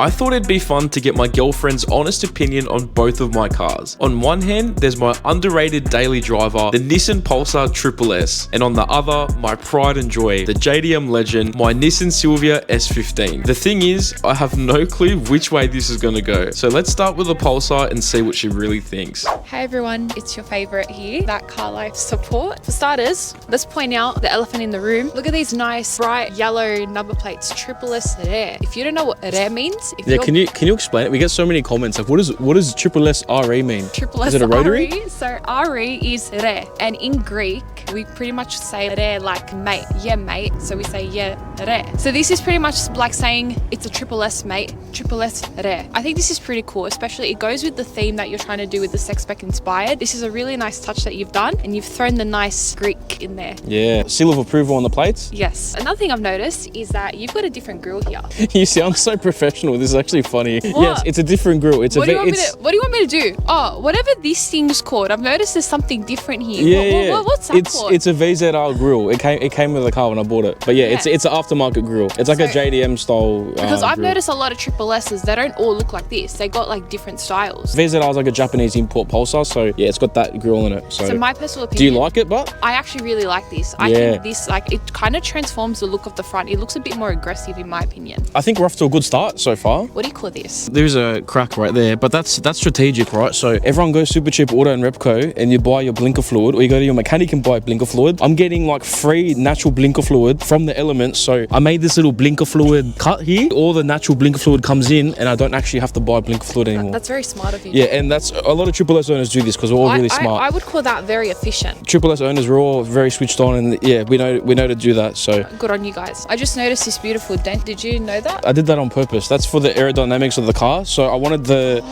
I thought it'd be fun to get my girlfriend's honest opinion on both of my cars. On one hand, there's my underrated daily driver, the Nissan Pulsar SSS, and on the other, my pride and joy, the JDM legend, my Nissan Silvia S15. The thing is, I have no clue which way this is gonna go. So let's start with the Pulsar and see what she really thinks. Hey everyone, it's your favorite here, ThatCarLife support. For starters, let's point out the elephant in the room. Look at these nice bright yellow number plates, SSS RE. If you don't know what RE means, can you explain it? We get so many comments like, what does SSS RE mean? SSS is it a rotary? RE, so RE is RE, and in Greek we pretty much say RE like mate, yeah mate. So we say yeah RE. So this is pretty much like saying it's a SSS mate, SSS RE. I think this is pretty cool, especially it goes with the theme that you're trying to do with the sex spec inspired. This is a really nice touch that you've done, and you've thrown the nice Greek in there. Yeah, seal of approval on the plates. Yes. Another thing I've noticed is that you've got a different grille here. You sound so professional. This is actually funny. What? Yes, it's a different grille. What do you want me to do? Oh, whatever this thing's called. I've noticed there's something different here. Yeah, what's that called? It's a VZR grille. It came with the car when I bought it. But yeah, it's an aftermarket grille. It's like a JDM style. Because I've grille. noticed a lot of SSSs, they don't all look like this. They got like different styles. VZR is like a Japanese import Pulsar, so yeah, it's got that grille in it. So my personal opinion. Do you like it, but? I actually really like this. I think this, like, it kind of transforms the look of the front. It looks a bit more aggressive in my opinion. I think we're off to a good start so far. What do you call this? There's a crack right there, but that's strategic, right? So everyone goes super cheap auto and Repco and you buy your blinker fluid, or you go to your mechanic and buy blinker fluid. I'm getting like free natural blinker fluid from the Elements. So I made this little blinker fluid cut here. All the natural blinker fluid comes in and I don't actually have to buy blinker fluid anymore. That's very smart of you. Yeah, and that's a lot of SSS owners do this because we're all really smart. I would call that very efficient. SSS owners, we're all very switched on, and yeah, we know to do that. So good on you guys. I just noticed this beautiful dent. Did you know that? I did that on purpose. That's for the aerodynamics of the car. So I wanted the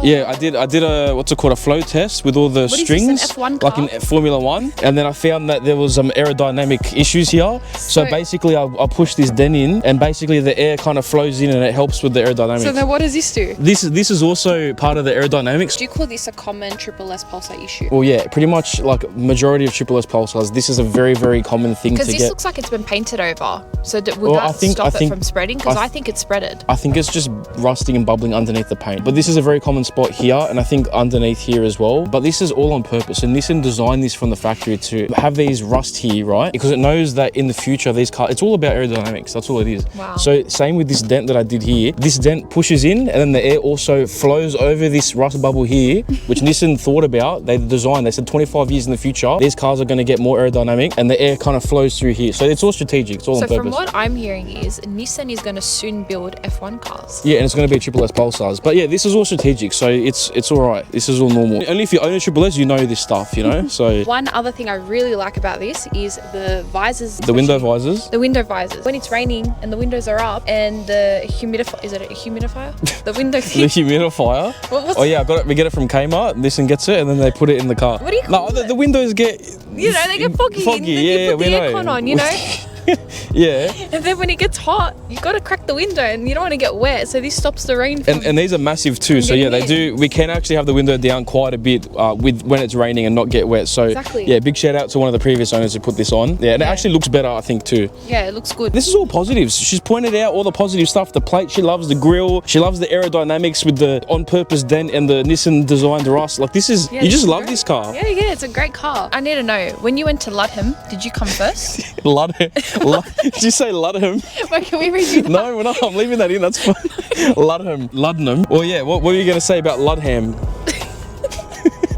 yeah, I did a what's it called, a flow test with all the strings, is this, an F1 car? like in Formula 1, and then I found that there was some aerodynamic issues here. So basically I pushed this dent in, and basically the air kind of flows in and it helps with the aerodynamics. So then what does this do? This is also part of the aerodynamics. Do you call this a common SSS Pulsar issue? Well, yeah, pretty much like majority of SSS Pulsars, this is a very, very common thing to get. Because this looks like it's been painted over. So would that stop it from spreading? Because I think it's spreaded. I think it's just rusting and bubbling underneath the paint. But this is a very common spot here, and I think underneath here as well. But this is all on purpose, and Nissan designed this from the factory to have these rust here, right? Because it knows that in the future, these cars, it's all about aerodynamics. That's all it is. Wow. So same with this dent that I did here. This dent pushes in, and then the air also flows over this rust bubble here, which Nissan thought about. They designed, they said 25 years in the future, these cars are going to get more aerodynamic, and the air kind of flows through here. So it's all strategic. It's all on purpose. So from what I'm hearing is Nissan is going to soon build F1 cars. Yeah, and it's going to be SSS Pulsars. But yeah, this is all strategic, so it's all right. This is all normal. Only if you own a SSS, you know this stuff, you know? So one other thing I really like about this is the visors. The window visors? The window visors. When it's raining and the windows are up and the humidifier, is it a humidifier? The window The humidifier? Oh yeah, I got it. We get it from Kmart. Nissan gets it and then they put it in the car. What do you call it? The windows get... You know, they get foggy. And then you put the aircon on, you know? Yeah. And then when it gets hot, you got to crack the window and you don't want to get wet, so this stops the rain from... And these are massive too, so yeah, they do. We can actually have the window down quite a bit with when it's raining and not get wet. So exactly. Yeah, big shout out to one of the previous owners who put this on. Yeah, and it actually looks better, I think, too. Yeah, it looks good. This is all positives. She's pointed out all the positive stuff. The plate, she loves the grille. She loves the aerodynamics with the on-purpose dent and the Nissan designed rust. Like this is, you just love this car. Yeah, it's a great car. I need to know, when you went to Ludham, did you come first? Ludham? Did you say Ludham? Wait, can we redo that? No, we're not. I'm leaving that in. That's fine. Ludham. Well, yeah. What were you going to say about Ludham?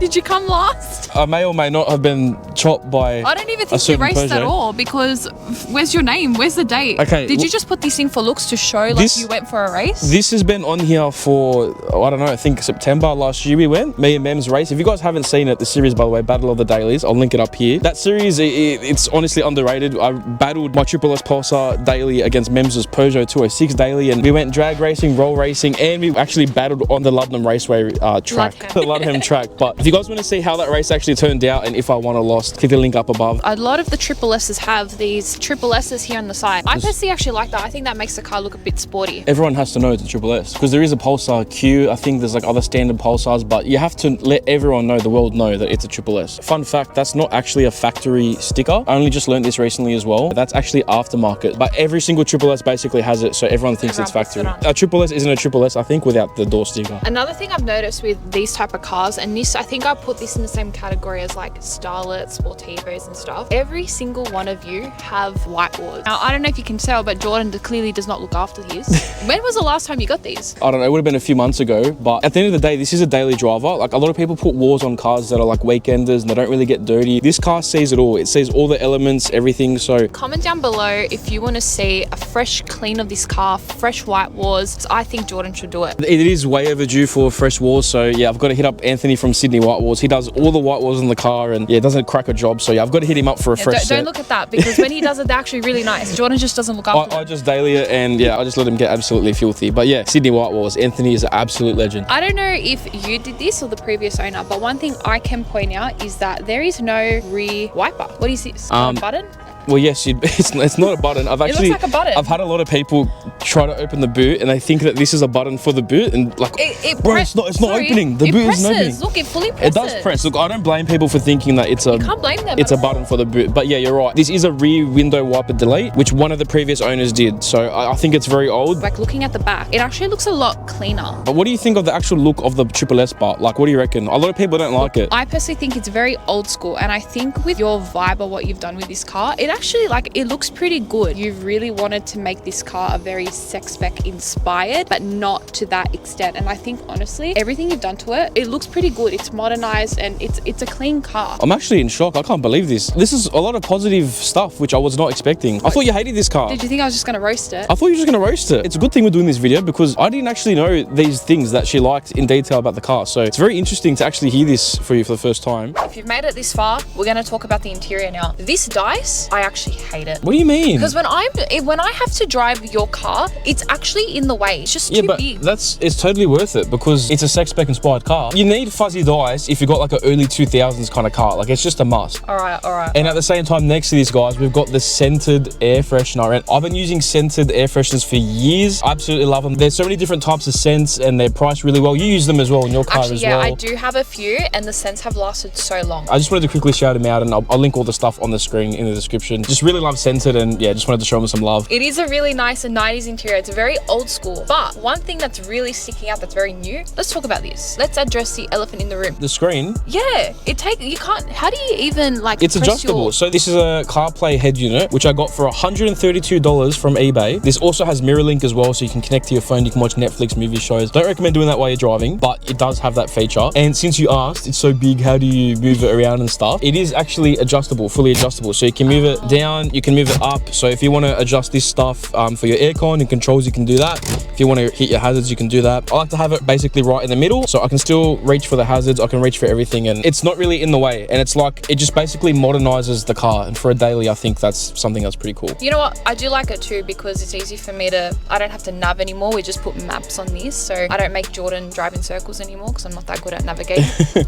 Did you come last? I may or may not have been chopped by I don't even think you raced at all, because where's your name? Where's the date? Okay. Did you just put this in for looks to show like you went for a race? This has been on here for, I don't know, I think September last year we went. Me and Mem's race. If you guys haven't seen it, the series, by the way, Battle of the Dailies, I'll link it up here. That series, it's honestly underrated. I battled my SSS Pulsar daily against Mem's Peugeot 206 daily, and we went drag racing, roll racing, and we actually battled on the Ludham Raceway track. The Ludham track. But if you guys want to see how that race actually actually turned out, and if I want a lost, click the link up above. A lot of the Triple S's have these Triple S's here on the side. I personally actually like that. I think that makes the car look a bit sporty. Everyone has to know it's a Triple S because there is a Pulsar Q. I think there's like other standard Pulsars, but you have to let everyone know, the world know, that it's a Triple S. Fun fact, that's not actually a factory sticker. I only just learned this recently as well. That's actually aftermarket, but every single Triple S basically has it, so everyone thinks it's factory. A Triple S isn't a Triple S, I think, without the door sticker. Another thing I've noticed with these type of cars, and this, I think I put this in the same category as like Starlets, Sportivos and stuff. Every single one of you have whiteboards. Now, I don't know if you can tell, but Jordan clearly does not look after his. When was the last time you got these? I don't know, it would have been a few months ago, but at the end of the day, this is a daily driver. Like, a lot of people put wars on cars that are like weekenders and they don't really get dirty. This car sees it all. It sees all the elements, everything. So comment down below if you want to see a fresh clean of this car, fresh white wars. I think Jordan should do it. It is way overdue for fresh wars, so yeah, I've got to hit up Anthony from Sydney White Wars. He does all the white wars in the car, and yeah, does a crack a job, so yeah, I've got to hit him up for a fresh set. Don't look at that, because when he does it, they're actually really nice. Jordan just doesn't look after I just daily it, and yeah, I just let him get absolutely filthy. But yeah, Sydney White Wars, Anthony is an absolute legend. I don't know if you did this or the previous owner, but one thing I can point out is that there is no rear wiper. What is this? A button? Well, yes, it's not a button. It looks like a button. I've had a lot of people try to open the boot and they think that this is a button for the boot, and like, bro, it's not opening. The boot isn't opening. Look, it fully presses. It does press. Look, I don't blame people for thinking that it's a. You can't blame them. It's a button for the boot. But yeah, you're right. This is a rear window wiper delete, which one of the previous owners did. So I think it's very old. Like, looking at the back, it actually looks a lot cleaner. But what do you think of the actual look of the Triple S part? Like, what do you reckon? A lot of people don't like it. I personally think it's very old school, and I think with your vibe or what you've done with this car, it actually, like, it looks pretty good. You've really wanted to make this car a very sex spec inspired, but not to that extent. And I think honestly, everything you've done to it, it looks pretty good. It's modernized and it's a clean car. I'm actually in shock. I can't believe this. This is a lot of positive stuff, which I was not expecting. I thought you hated this car. Did you think I was just going to roast it? I thought you were just going to roast it. It's a good thing we're doing this video because I didn't actually know these things that she liked in detail about the car. So it's very interesting to actually hear this for you for the first time. If you've made it this far, we're going to talk about the interior now. This dice, I actually hate it. What do you mean? Because when I have to drive your car, it's actually in the way. It's just too big. It's totally worth it because it's a sex spec inspired car. You need fuzzy dice if you've got like an early 2000s kind of car. Like, it's just a must. All right. And at the same time, next to these guys, we've got the scented air freshener. And I've been using scented air fresheners for years. I absolutely love them. There's so many different types of scents and they're priced really well. You use them as well in your car as well. I do have a few, and the scents have lasted so long. I just wanted to quickly shout them out, and I'll link all the stuff on the screen in the description. Just really love scented, and yeah, just wanted to show them some love. It is a really nice and 90s interior. It's very old school. But one thing that's really sticking out that's very new, let's talk about this. Let's address the elephant in the room. The screen? Yeah. You can't, how do you even like It's adjustable. So this is a CarPlay head unit, which I got for $132 from eBay. This also has mirror link as well, so you can connect to your phone. You can watch Netflix, movie shows. Don't recommend doing that while you're driving, but it does have that feature. And since you asked, it's so big, how do you move it around and stuff? It is actually adjustable, fully adjustable. So you can move it down, you can move it up. So if you want to adjust this stuff for your aircon and controls, you can do that. If you want to hit your hazards, you can do that. I like to have it basically right in the middle, so I can still reach for the hazards, I can reach for everything, and it's not really in the way. And it's like, it just basically modernizes the car. And for a daily, I think that's something that's pretty cool. You know what? I do like it too, because it's easy for me to, I don't have to nav anymore. We just put maps on this, so I don't make Jordan drive in circles anymore because I'm not that good at navigating.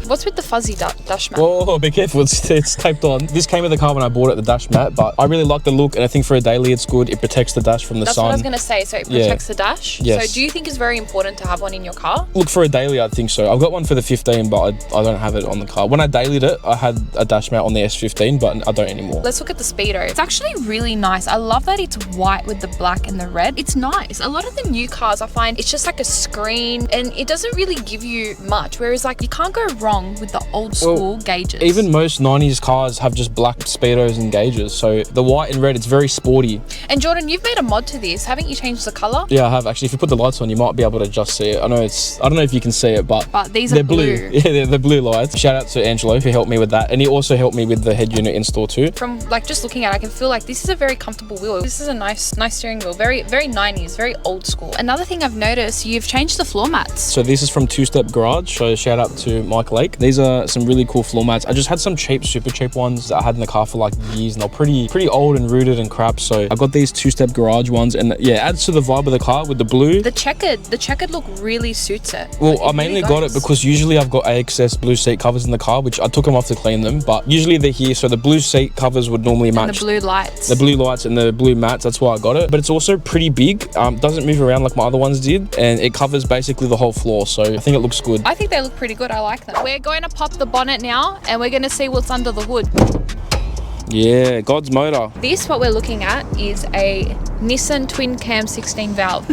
What's with the fuzzy dash mat? Whoa, be careful, it's taped on. This came with the car when I bought it, the dash mat, but I really like the look, and I think for a daily it's good. It protects the dash from the sun. That's what I was going to say, so it protects the dash. Yes. So do you think it's very important to have one in your car? Look, for a daily, I think so. I've got one for the 15, but I don't have it on the car. When I dailied it, I had a dash mount on the S15, but I don't anymore. Let's look at the Speedo. It's actually really nice. I love that it's white with the black and the red. It's nice. A lot of the new cars, I find it's just like a screen and it doesn't really give you much. Whereas like you can't go wrong with the old school gauges. Even most 90s cars have just black Speedos and gauges. So the white and red, it's very sporty. And Jordan, you've made a mod to this. Haven't you changed the color? Yeah, I have actually. If you put the lights on, you might be able to just see it. I don't know if you can see it, but these are blue. Yeah, they're blue lights. Shout out to Angelo who helped me with that. And he also helped me with the head unit install too. From like just looking at it, I can feel like this is a very comfortable wheel. This is a nice steering wheel. Very 90s, very old school. Another thing I've noticed, you've changed the floor mats. So this is from Two Step Garage. So shout out to Mike Lake. These are some really cool floor mats. I just had some cheap, super cheap ones that I had in the car for like years and they'll pretty old and rooted and crap. So I got these 2-step garage ones, and yeah, it adds to the vibe of the car with the blue. The checkered look really suits it. Well, I mainly got it because usually I've got AXS blue seat covers in the car, which I took them off to clean them, but usually they're here, so the blue seat covers would normally match. And the blue lights. The blue lights and the blue mats, that's why I got it. But it's also pretty big, doesn't move around like my other ones did, and it covers basically the whole floor, so I think it looks good. I think they look pretty good. I like them. We're going to pop the bonnet now, and we're going to see what's under the hood. Yeah, God's motor. This, what we're looking at, is a Nissan twin cam 16 valve.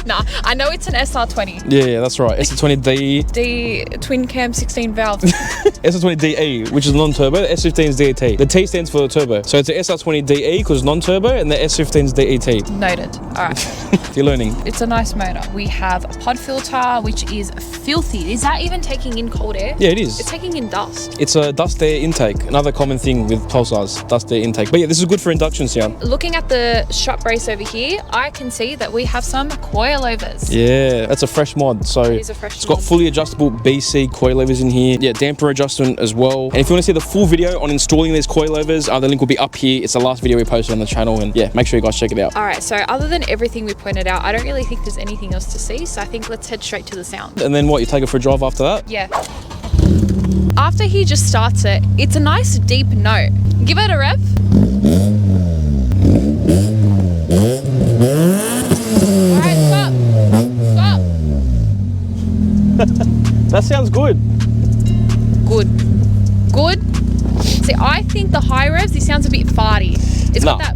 Nah, I know it's an SR20. Yeah, that's right. S15D. The twin cam 16 valve. S15DE, which is non-turbo. The S15 is DET. The T stands for turbo. So it's the SR20DE because it's non-turbo, and the S15 is DET. Noted. All right. You're learning. It's a nice motor. We have a pod filter, which is filthy. Is that even taking in cold air? Yeah, it is. It's taking in dust. It's a dust air intake. Another common thing with Pulsars, dust air intake. But yeah, this is good for induction sound. Looking at the shop brace over here, I can see that we have some coilovers. Yeah, that's a fresh mod. So It is a fresh it's got mod. fully adjustable BC coilovers in here. Yeah, damper adjustment as well. And if you want to see the full video on installing these coilovers, the link will be up here. It's the last video we posted on the channel, and yeah, make sure you guys check it out. All right, so other than everything we pointed out, I don't really think there's anything else to see, so I think let's head straight to the sound. And then what, you take it for a drive after that? Yeah. After he just starts it, it's a nice deep note. Give it a rev. All right, stop. That sounds good. Good. See, I think the high revs, it sounds a bit farty. It's got No. that.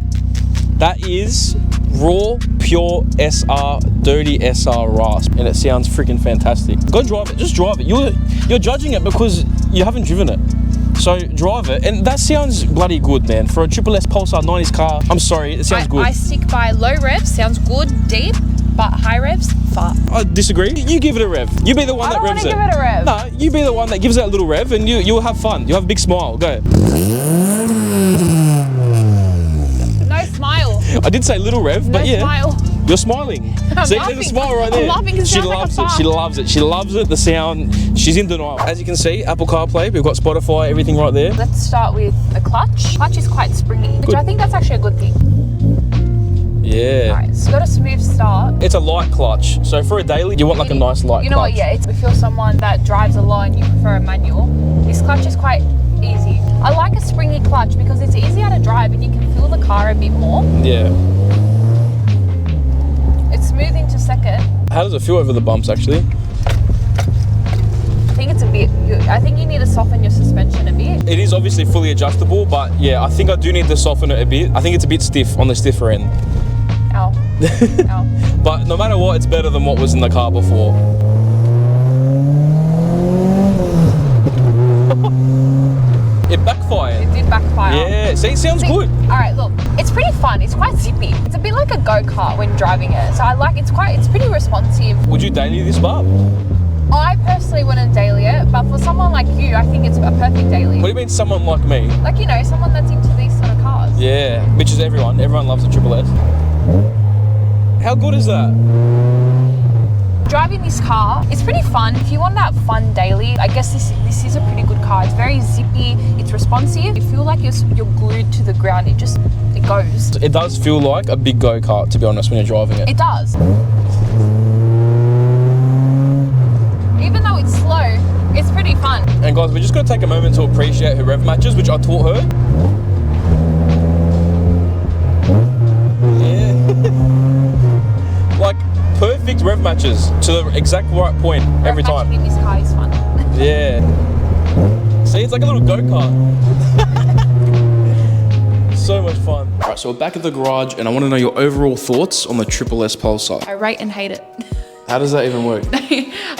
That is raw, pure SR, dirty SR rasp, and it sounds freaking fantastic. Go drive it, just drive it. You're judging it because you haven't driven it. So drive it, and that sounds bloody good, man. For a SSS Pulsar 90s car, I'm sorry, it sounds good. I stick by low revs, sounds good, deep, but high revs, fart. I disagree. You give it a rev. You be the one that revs it. I don't want to give it a rev. No, you be the one that gives that little rev, and you'll have fun. You'll have a big smile. Go. No smile. I did say little rev, No but yeah. smile. You're smiling. I'm See, laughing. there's a smile right I'm there. laughing 'cause it She sounds like a loves it. fart. She loves it. She loves it. The sound. She's in denial. As you can see, Apple CarPlay. We've got Spotify. Everything right there. Let's start with the clutch. Clutch is quite springy, which Good. I think that's actually a good thing. Yeah. Alright, it's got a smooth start. It's a light clutch. So for a daily, you want like a nice light You know clutch. what, yeah, if you're someone that drives a lot and you prefer a manual, this clutch is quite easy. I like a springy clutch because it's easier to drive and you can feel the car a bit more. Yeah. It's smooth into second. How does it feel over the bumps, actually? I think it's a bit, I think you need to soften your suspension a bit. It is obviously fully adjustable, but yeah, I think I do need to soften it a bit. I think it's a bit stiff, on the stiffer end. Ow. Ow. But no matter what, it's better than what was in the car before. It backfired. It did backfire. Yeah, see, it sounds good. Alright, look, it's pretty fun. It's quite zippy. It's a bit like a go-kart when driving it. So I like, it's pretty responsive. Would you daily this, Barb? I personally wouldn't daily it, but for someone like you, I think it's a perfect daily. What do you mean someone like me? Like, you know, someone that's into these sort of cars. Yeah, which is everyone. Everyone loves a SSS. How good is that? Driving this car, it's pretty fun. If you want that fun daily, I guess this is a pretty good car. It's very zippy, it's responsive. You feel like you're glued to the ground. It goes. It does feel like a big go-kart, to be honest, when you're driving it. It does. Even though it's slow, it's pretty fun. And guys, we're just going to take a moment to appreciate her rev matches, which I taught her. Yeah. Like, perfect rev matches to the exact right point every time. Matching in this car is fun. Yeah. See, it's like a little go-kart. So much fun. All right, so we're back at the garage, and I want to know your overall thoughts on the SSS Pulsar. I rate and hate it. How does that even work?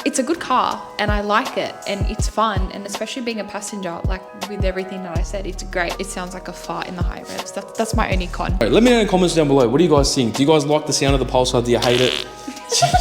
It's a good car and I like it and it's fun, and especially being a passenger, like with everything that I said, it's great. It sounds like a fart in the high revs. That's my only con. All right, let me know in the comments down below. What do you guys think? Do you guys like the sound of the Pulsar? Do you hate it?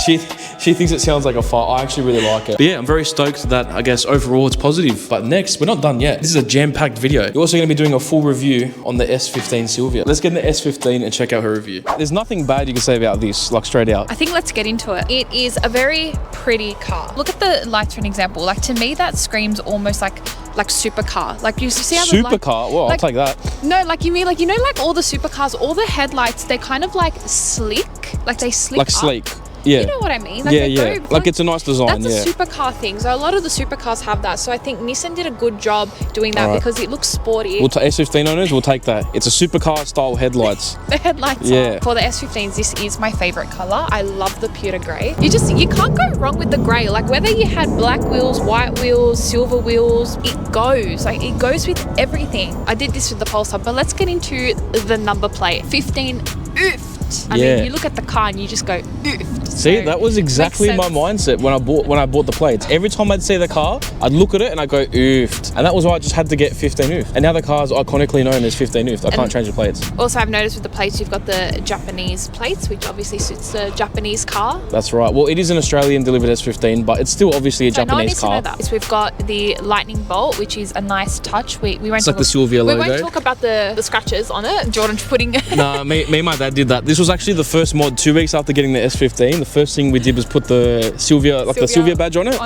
She thinks it sounds like a fart. I actually really like it. But yeah, I'm very stoked that I guess overall it's positive. But next, we're not done yet. This is a jam-packed video. You're also going to be doing a full review on the S15 Silvia. Let's get in the S15 and check out her review. There's nothing bad you can say about this, like straight out. I think let's get into it. It is a very pretty car. Look at the lights for an example. Like, to me, that screams almost like like supercar. Like you see how the Supercar? Well, like, I'll take that. No, like you mean like, you know, like all the supercars, all the headlights, they kind of like slick, like they slick Like up. sleek. Yeah. You know what I mean? Like Yeah, they yeah. go, Like it's a nice design, that's yeah. a supercar thing. So a lot of the supercars have that. So I think Nissan did a good job doing that Alright. because it looks sporty. We'll S15 owners, we'll take that. It's a supercar style headlights. The headlights Yeah. are. For the S15s, this is my favorite color. I love the pewter grey. You can't go wrong with the grey. Like whether you had black wheels, white wheels, silver wheels, it goes. Like it goes with everything. I did this with the Pulsar, but let's get into the number plate. 15 oofed. I Yeah. mean, you look at the car and you just go oofed. See, So, that was exactly makes my sense. mindset when I bought the plates. Every time I'd see the car, I'd look at it and I go oofed. And that was why I just had to get 15 oofed. And now the car's iconically known as 15 oofed. I can't change the plates. Also, I've noticed with the plates, you've got the Japanese plates, which obviously suits the Japanese car. That's right. Well, it is an Australian delivered S15, but it's still obviously a So no one Japanese needs to know car. that. So we've got the lightning bolt, which is a nice touch. We won't It's like talk the Silvia We logo. won't talk about the scratches on it. Jordan's putting Nah, me and my dad did that. This was actually the first mod 2 weeks after getting the S15. The first thing we did was put the Silvia, like the Silvia badge on it.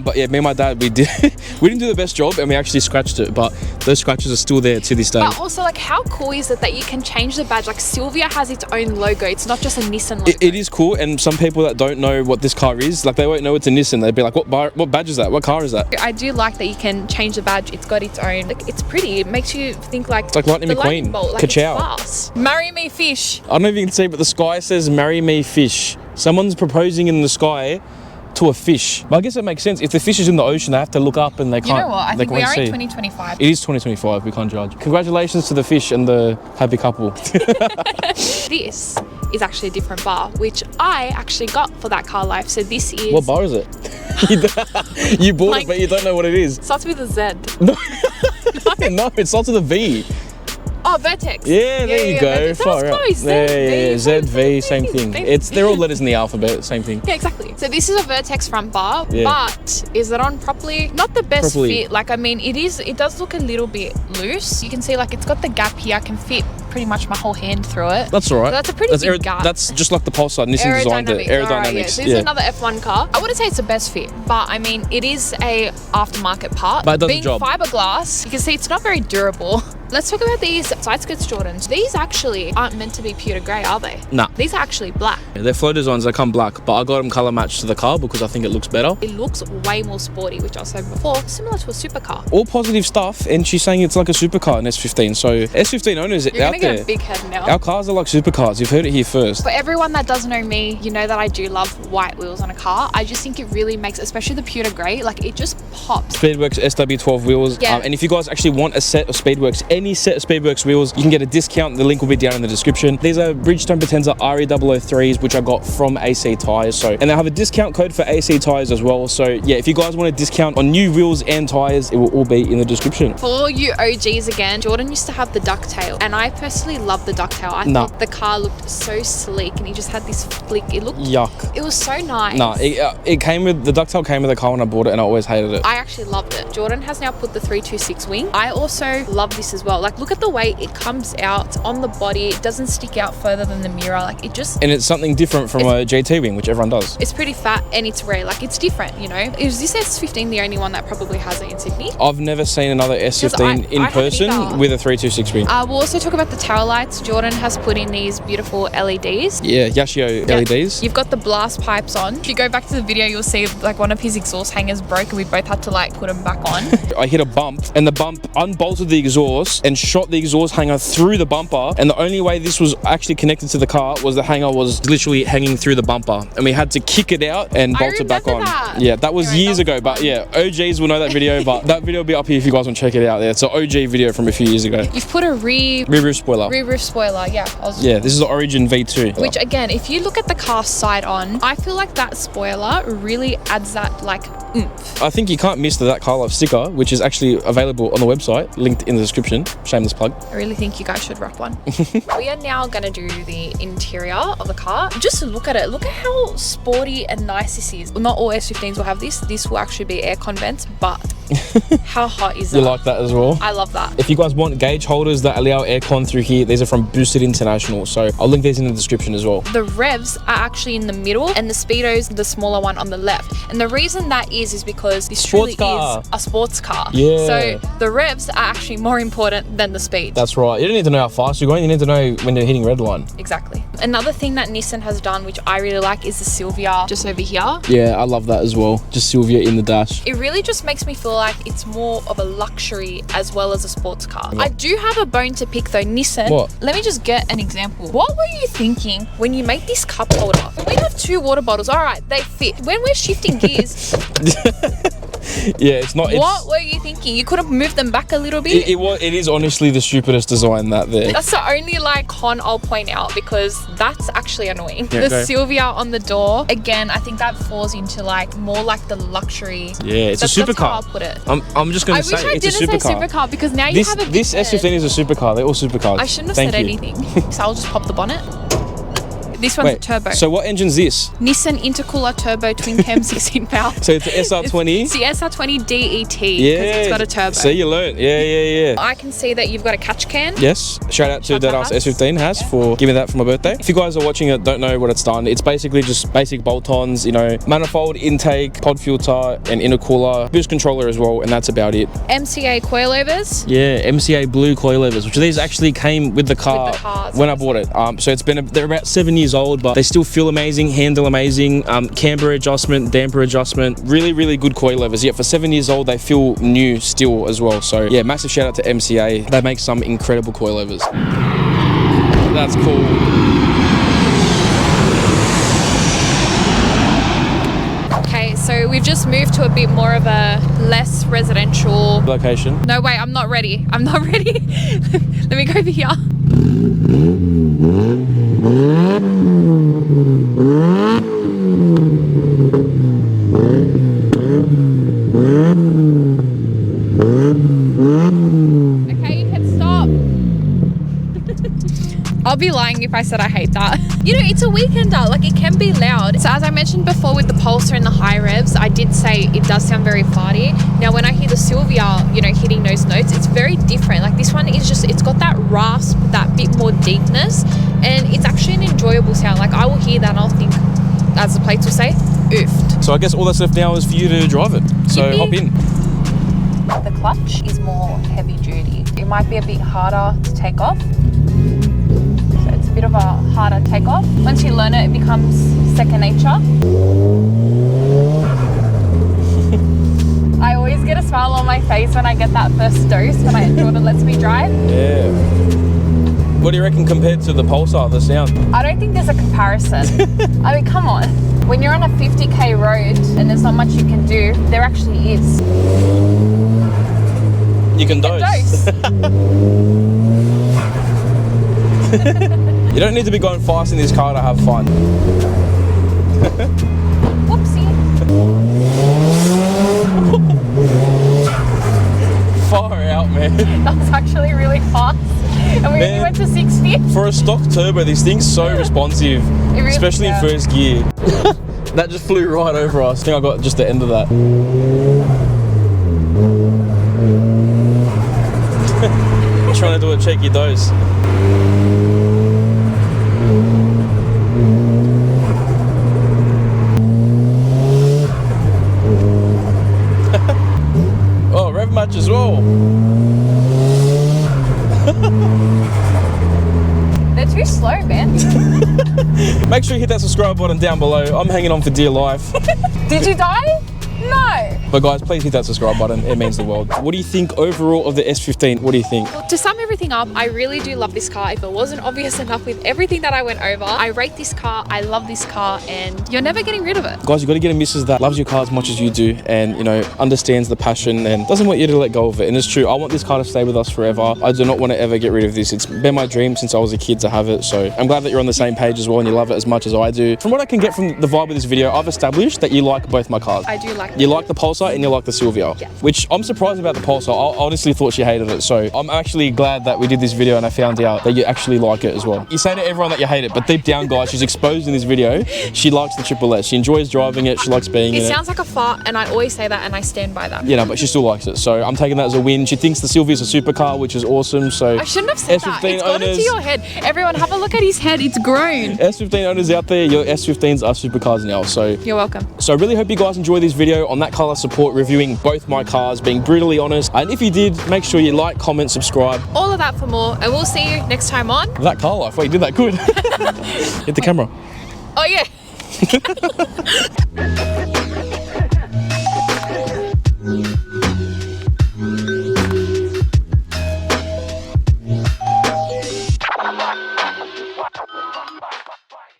But yeah, me and my dad, we didn't do the best job and we actually scratched it, but those scratches are still there to this day. But also, like, how cool is it that you can change the badge? Like, Silvia has its own logo. It's not just a Nissan logo. It is cool, and some people that don't know what this car is, like they won't know it's a Nissan. They'd be like, what badge is that? What car is that? I do like that you can change the badge. It's got its own. Like, it's pretty. It makes you think like It's like Lightning the McQueen. lightning bolt. Like, it's Ka-chow. fast. Marry me, fish. I don't know if you can see, but the sky says "Marry me, fish." Someone's proposing in the sky to a fish. But I guess it makes sense. If the fish is in the ocean, they have to look up and they can't. You know what? I think we can't are in see. 2025. It is 2025. We can't judge. Congratulations to the fish and the happy couple. This is actually a different bar, which I actually got for ThatCarLife. So this is. What bar is it? You bought Like- it, but you don't know what it is. Starts with a Z. No, it starts with a V. Oh, Vertex. Yeah, there you go. Vertex. That was Far out. close. Yeah, ZV, ZV, same thing. They're all letters in the alphabet, same thing. Yeah, exactly. So this is a Vertex front bar, Yeah. but is it on properly? Not the best Properly. fit. Like, I mean, it does look a little bit loose. You can see, like, it's got the gap here. I can fit pretty much my whole hand through it. That's all right. So that's a pretty big gap. That's just like the Pulsar. Nissan designed it. Aerodynamics. All right, yeah. Aerodynamics. So this is another F1 car. I wouldn't say it's the best fit, but I mean, it is a aftermarket part. But it does the Being job. fiberglass, you can see it's not very durable. Let's talk about these side skirts, Jordans. These actually aren't meant to be pewter grey, are they? Nah. These are actually black. They're flow designs. They come black, but I got them color matched to the car because I think it looks better. It looks way more sporty, which I was saying before, similar to a supercar. All positive stuff, and she's saying it's like a supercar in S15. So S15 owners You're out gonna get there, a big head now. our cars are like supercars. You've heard it here first. For everyone that doesn't know me, you know that I do love white wheels on a car. I just think it really makes, especially the pewter grey, like it just pops. Speedworks SW12 wheels. Yeah. And if you guys actually want a set of Speedworks, any set of Speedworks wheels, you can get a discount. The link will be down in the description. These are Bridgestone Potenza RE003s, which I got from AC Tyres. So, and they have a discount code for AC Tyres as well. So yeah, if you guys want a discount on new wheels and tyres, it will all be in the description. For all you OGs again, Jordan used to have the ducktail, and I personally love the ducktail. I thought the car looked so sleek, and he just had this flick. It looked Yuck. It was so nice. Nah, it came with the ducktail came with the car when I bought it, and I always hated it. I actually loved it. Jordan has now put the 326 wing. I also love this as well. Like, look at the way it comes out on the body. It doesn't stick out further than the mirror. Like, it just... And it's something different from a GT wing, which everyone does. It's pretty fat and it's rare. Like, it's different, you know? Is this S15 the only one that probably has it in Sydney? I've never seen another S15 in I haven't person either. with a 326 wing. We'll also talk about the tail lights. Jordan has put in these beautiful LEDs. Yeah, Yashio Yeah. LEDs. You've got the blast pipes on. If you go back to the video, you'll see like one of his exhaust hangers broke and we both had to like put them back on. I hit a bump and the bump unbolted the exhaust and shot the exhaust hanger through the bumper, and the only way this was actually connected to the car was the hanger was literally hanging through the bumper, and we had to kick it out and bolt it back on. That. Yeah, that was Anyway, years that was ago, but fun. yeah, OGs will know that video, but that video will be up here if you guys want to check it out there. It's an OG video from a few years ago. You've put a Rear roof spoiler. rear roof spoiler. Yeah. Yeah, this is the Origin V2. Which again, if you look at the car side on, I feel like that spoiler really adds that like oomph. I think you can't miss the ThatCarLife sticker, which is actually available on the website, linked in the description. Shameless plug. I really think you guys should rock one. We are now gonna do the interior of the car. Just look at it. Look at how sporty and nice this is. Not all S15s will have this. This will actually be aircon vents, but How hot is that? You like that as well? I love that. If you guys want gauge holders that allow aircon through here, these are from Boosted International. So I'll link these in the description as well. The revs are actually in the middle and the speedo's the smaller one on the left. And the reason that is because this truly is a sports car. Yeah. So the revs are actually more important than the speed. That's right. You don't need to know how fast you're going. You need to know when you're hitting red line. Exactly. Another thing that Nissan has done, which I really like, is the Silvia just over here. Yeah, I love that as well. Just Silvia in the dash. It really just makes me feel like it's more of a luxury as well as a sports car. I do have a bone to pick though, Nissan. What? Let me just get an example. What were you thinking when you made this cup holder? We have 2 water bottles. All right, they fit. When we're shifting gears, Yeah, it's not. what were you thinking? You could have moved them back a little bit. It is honestly the stupidest design that there. That's the only like con I'll point out because that's actually annoying. Yeah, The go. Silvia on the door, again, I think that falls into like more like the luxury. Yeah, it's a That's how supercar. I'll put it. I'm just going I to wish say I it's a didn't say supercar. supercar because now you This have a big this head. S15 is a supercar. They're all supercars. I shouldn't have Thank said you. anything. So I'll just pop the bonnet. This one's a Wait, turbo. so what engine's this? Nissan Intercooler Turbo Twin Cam 16 power. So it's the SR20. It's the SR20 DET because Yeah, it's got a turbo. So you learnt. Yeah. I can see that you've got a catch can. Yes, shout out to Shout out That to S15 has for giving me that for my birthday. If you guys are watching it, don't know what it's done, it's basically just basic bolt-ons, you know, manifold, intake, pod filter, and intercooler, boost controller as well, and that's about it. MCA coilovers. Yeah, MCA blue coilovers, which these actually came with the car With the cars. when I bought it. So it's been they're about 7 years old, but they still feel amazing, handle amazing, camber adjustment, damper adjustment, really good coilovers. Yet for 7 years old, they feel new still as well. So yeah, massive shout out to MCA. They make some incredible coilovers. That's cool. Okay, so we've just moved to a bit more of a less residential. Location. No, wait, I'm not ready. I'm not ready. Let me go over here. Okay, you can stop. I'll be lying if I said I hate that. You know, it's a weekender, like it can be loud. So as I mentioned before with the Pulsar and the high revs, I did say it does sound very farty. Now when I hear the Silvia, you know, hitting those notes, it's very different. Like this one is just, it's got that rasp, that bit more deepness, and it's actually an enjoyable sound. Like I will hear that and I'll think, as the plates will say, oofed. So I guess all that's left now is for you to drive it. So Yippee. hop in. The clutch is more heavy duty. It might be a bit harder to take off. So it's a bit of a harder takeoff. Once you learn it, it becomes second nature. I always get a smile on my face when I get that first dose when Jordan lets me drive. Yeah. What do you reckon compared to the Pulsar, the sound? I don't think there's a comparison. I mean, come on. When you're on a 50k road and there's not much you can do, there actually is. You can dose. You don't need to be going fast in this car to have fun. Whoopsie. Far out, man. That was actually really fast. And we only went to 60. For a stock turbo, this thing's so responsive, really especially is. in first gear. That just flew right over us. I think I got just the end of that. Trying to do a cheeky dose. Oh, rev match as well. They're too slow, man. Make sure you hit that subscribe button down below. I'm hanging on for dear life. Did you die? No. But guys, please hit that subscribe button. It means the world. What do you think overall of the S15? What do you think? To sum everything up, I really do love this car. If it wasn't obvious enough with everything that I went over, I rate this car, I love this car, and you're never getting rid of it. Guys, you got to get a missus that loves your car as much as you do and, you know, understands the passion and doesn't want you to let go of it. And it's true. I want this car to stay with us forever. I do not want to ever get rid of this. It's been my dream since I was a kid to have it. So I'm glad that you're on the same page as well and you love it as much as I do. From what I can get from the vibe of this video, I've established that you like both my cars. I do like like You like the Pulsar and you like the Silvia, Yeah. which I'm surprised about the Pulsar. I honestly thought she hated it, so I'm actually glad that we did this video and I found out that you actually like it as well. You say to everyone that you hate it, but deep down, guys, she's exposed in this video. She likes the SSS. She enjoys driving it. She likes being in It it. sounds like a fart, and I always say that, and I stand by that. You know, but she still likes it, so I'm taking that as a win. She thinks the Silvia's a supercar, which is awesome. So I shouldn't have said that. S15 It's gone into owners- your head. Everyone, have a look at his head. It's grown. S15 owners out there, your S15s are supercars now. So You're welcome. I really hope you guys enjoy this video on ThatCarLife support, reviewing both my cars, being brutally honest. And if you did, make sure you like, comment, subscribe. All of that for more, and we'll see you next time on. ThatCarLife. Wait, you did that good. Hit the camera. Oh yeah.